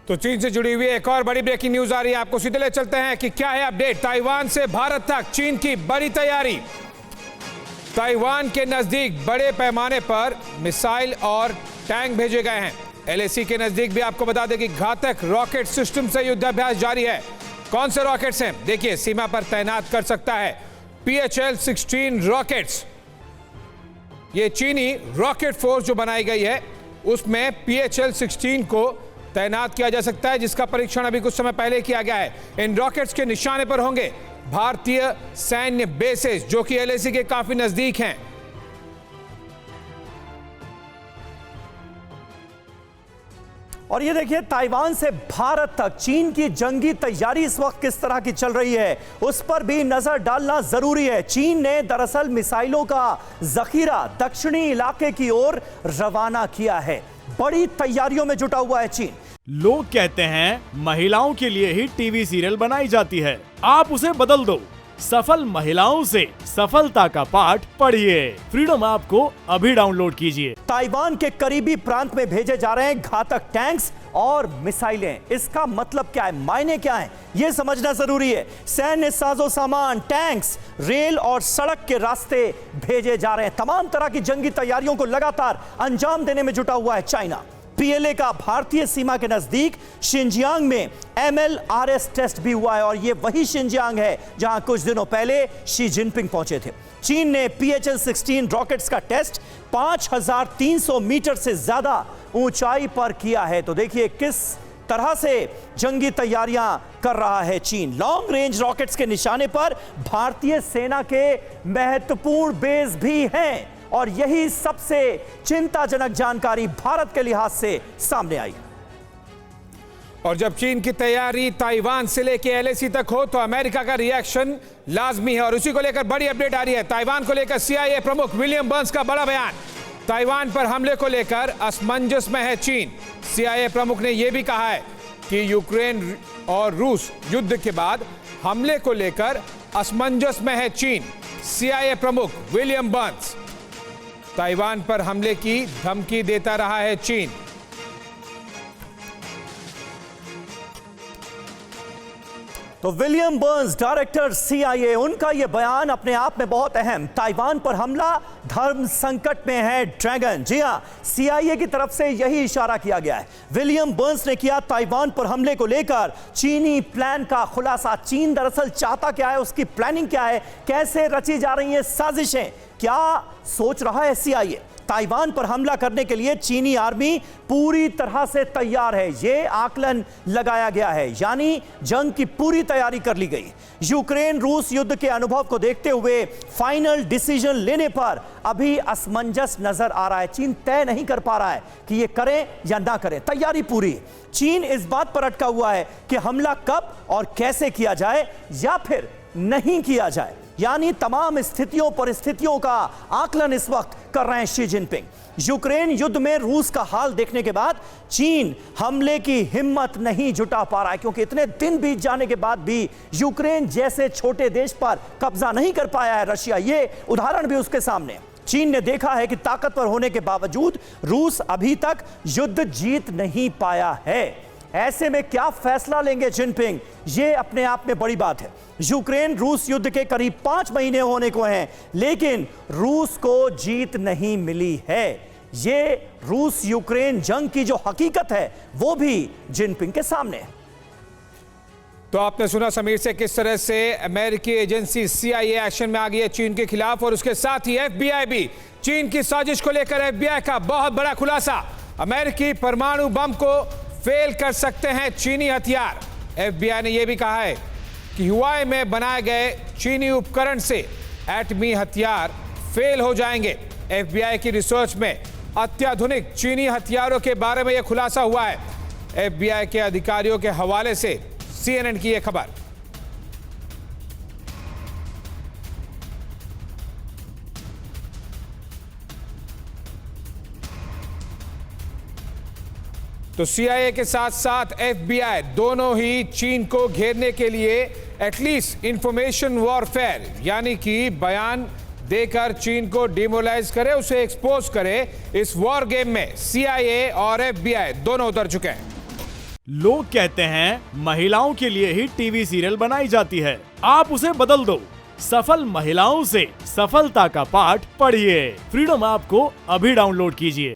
तो चीन से जुड़ी हुई एक और बड़ी ब्रेकिंग न्यूज आ रही है, आपको सीधे ले चलते हैं कि क्या है अपडेट। ताइवान से भारत तक चीन की बड़ी तैयारी। ताइवान के नजदीक बड़े पैमाने पर मिसाइल और टैंक भेजे गए हैं। एलएसी के नजदीक भी आपको बता दें कि घातक रॉकेट सिस्टम से युद्धाभ्यास जारी है। कौन से रॉकेट्स हैं? देखिए, सीमा पर तैनात कर सकता है PHL-16 रॉकेट्स। ये चीनी रॉकेट फोर्स जो बनाई गई है उसमें PHL-16 को तैनात किया जा सकता है, जिसका परीक्षण अभी कुछ समय पहले किया गया है। इन रॉकेट्स के निशाने पर होंगे भारतीय सैन्य बेसेस जो कि LAC के काफी नजदीक हैं। और ये देखिए, ताइवान से भारत तक चीन की जंगी तैयारी इस वक्त किस तरह की चल रही है, उस पर भी नजर डालना जरूरी है। चीन ने दरअसल मिसाइलों का जखीरा दक्षिणी इलाके की ओर रवाना किया है। बड़ी तैयारियों में जुटा हुआ है चीन। लोग कहते हैं महिलाओं के लिए ही टीवी सीरियल बनाई जाती है, आप उसे बदल दो। सफल महिलाओं से सफलता का पाठ पढ़िए। फ्रीडम ऐप को अभी डाउनलोड कीजिए। ताइवान के करीबी प्रांत में भेजे जा रहे हैं घातक टैंक्स और मिसाइलें। इसका मतलब क्या है, मायने क्या है, यह समझना जरूरी है। सैन्य साजो सामान, टैंक्स, रेल और सड़क के रास्ते भेजे जा रहे हैं। तमाम तरह की जंगी तैयारियों को लगातार अंजाम देने में जुटा हुआ है चाइना। PLA का भारतीय सीमा के नजदीक शिनजियांग में MLRS टेस्ट भी हुआ है, और यह वही शिनजियांग है जहां कुछ दिनों पहले शी जिनपिंग पहुंचे थे। चीन ने PHL-16 रॉकेट्स का टेस्ट 5300 मीटर से ज्यादा ऊंचाई पर किया है। तो देखिए किस तरह से जंगी तैयारियां कर रहा है चीन। लॉन्ग रेंज रॉकेट्स के निशाने पर भारतीय सेना के महत्वपूर्ण बेस भी हैं, और यही सबसे चिंताजनक जानकारी भारत के लिहाज से सामने आई। और जब चीन की तैयारी ताइवान से लेकर LAC तक हो तो अमेरिका का रिएक्शन लाजमी है, और उसी को लेकर बड़ी अपडेट आ रही है। ताइवान को लेकर CIA प्रमुख विलियम बर्न्स का बड़ा बयान। ताइवान पर हमले को लेकर असमंजस में है चीन। CIA प्रमुख ने यह भी कहा है कि यूक्रेन और रूस युद्ध के बाद हमले को लेकर असमंजस में है चीन। CIA प्रमुख विलियम बर्न्स। ताइवान पर हमले की धमकी देता रहा है चीन। तो विलियम बर्न्स, डायरेक्टर CIA, उनका यह बयान अपने आप में बहुत अहम। ताइवान पर हमला, धर्म संकट में है ड्रैगन। जी हां, CIA की तरफ से यही इशारा किया गया है। विलियम बर्न्स ने किया ताइवान पर हमले को लेकर चीनी प्लान का खुलासा। चीन दरअसल चाहता क्या है, उसकी प्लानिंग क्या है, कैसे रची जा रही है साजिशें, क्या सोच रहा है CIA। ताइवान पर हमला करने के लिए चीनी आर्मी पूरी तरह से तैयार है, यह आकलन लगाया गया है, यानी जंग की पूरी तैयारी कर ली गई। यूक्रेन रूस युद्ध के अनुभव को देखते हुए फाइनल डिसीजन लेने पर अभी असमंजस नजर आ रहा है। चीन तय नहीं कर पा रहा है कि यह करें या ना करें। तैयारी पूरी। चीन इस बात पर अटका हुआ है कि हमला कब और कैसे किया जाए या फिर नहीं किया जाए, यानी तमाम स्थितियों परिस्थितियों का आकलन इस वक्त कर रहे हैं शी जिनपिंग। यूक्रेन युद्ध में रूस का हाल देखने के बाद चीन हमले की हिम्मत नहीं जुटा पा रहा है, क्योंकि इतने दिन बीत जाने के बाद भी यूक्रेन जैसे छोटे देश पर कब्जा नहीं कर पाया है रशिया। ये उदाहरण भी उसके सामने। चीन ने देखा है कि ताकतवर होने के बावजूद रूस अभी तक युद्ध जीत नहीं पाया है। ऐसे में क्या फैसला लेंगे जिनपिंग, यह अपने आप में बड़ी बात है। यूक्रेन रूस युद्ध के करीब 5 महीने होने को हैं, लेकिन रूस को जीत नहीं मिली है। यह रूस यूक्रेन जंग की जो हकीकत है वो भी जिनपिंग के सामने है। तो आपने सुना समीर से किस तरह से अमेरिकी एजेंसी CIA एक्शन में आ गई है चीन के खिलाफ, और उसके साथ ही FBI भी। चीन की साजिश को लेकर FBI का बहुत बड़ा खुलासा। अमेरिकी परमाणु बम को फेल कर सकते हैं चीनी हथियार। FBI ने यह भी कहा है कि हुआई में बनाए गए चीनी उपकरण से एटमी हथियार फेल हो जाएंगे। FBI की रिसर्च में अत्याधुनिक चीनी हथियारों के बारे में यह खुलासा हुआ है। FBI के अधिकारियों के हवाले से CNN की यह खबर। तो CIA के साथ साथ FBI दोनों ही चीन को घेरने के लिए एटलीस्ट इंफॉर्मेशन वॉरफेयर, यानी कि बयान देकर चीन को डिमोलाइज करे, उसे एक्सपोज करे, इस वॉर गेम में CIA और FBI दोनों उतर चुके हैं। लोग कहते हैं महिलाओं के लिए ही टीवी सीरियल बनाई जाती है, आप उसे बदल दो। सफल महिलाओं से सफलता का पाठ पढ़िए। फ्रीडम ऐप को अभी डाउनलोड कीजिए।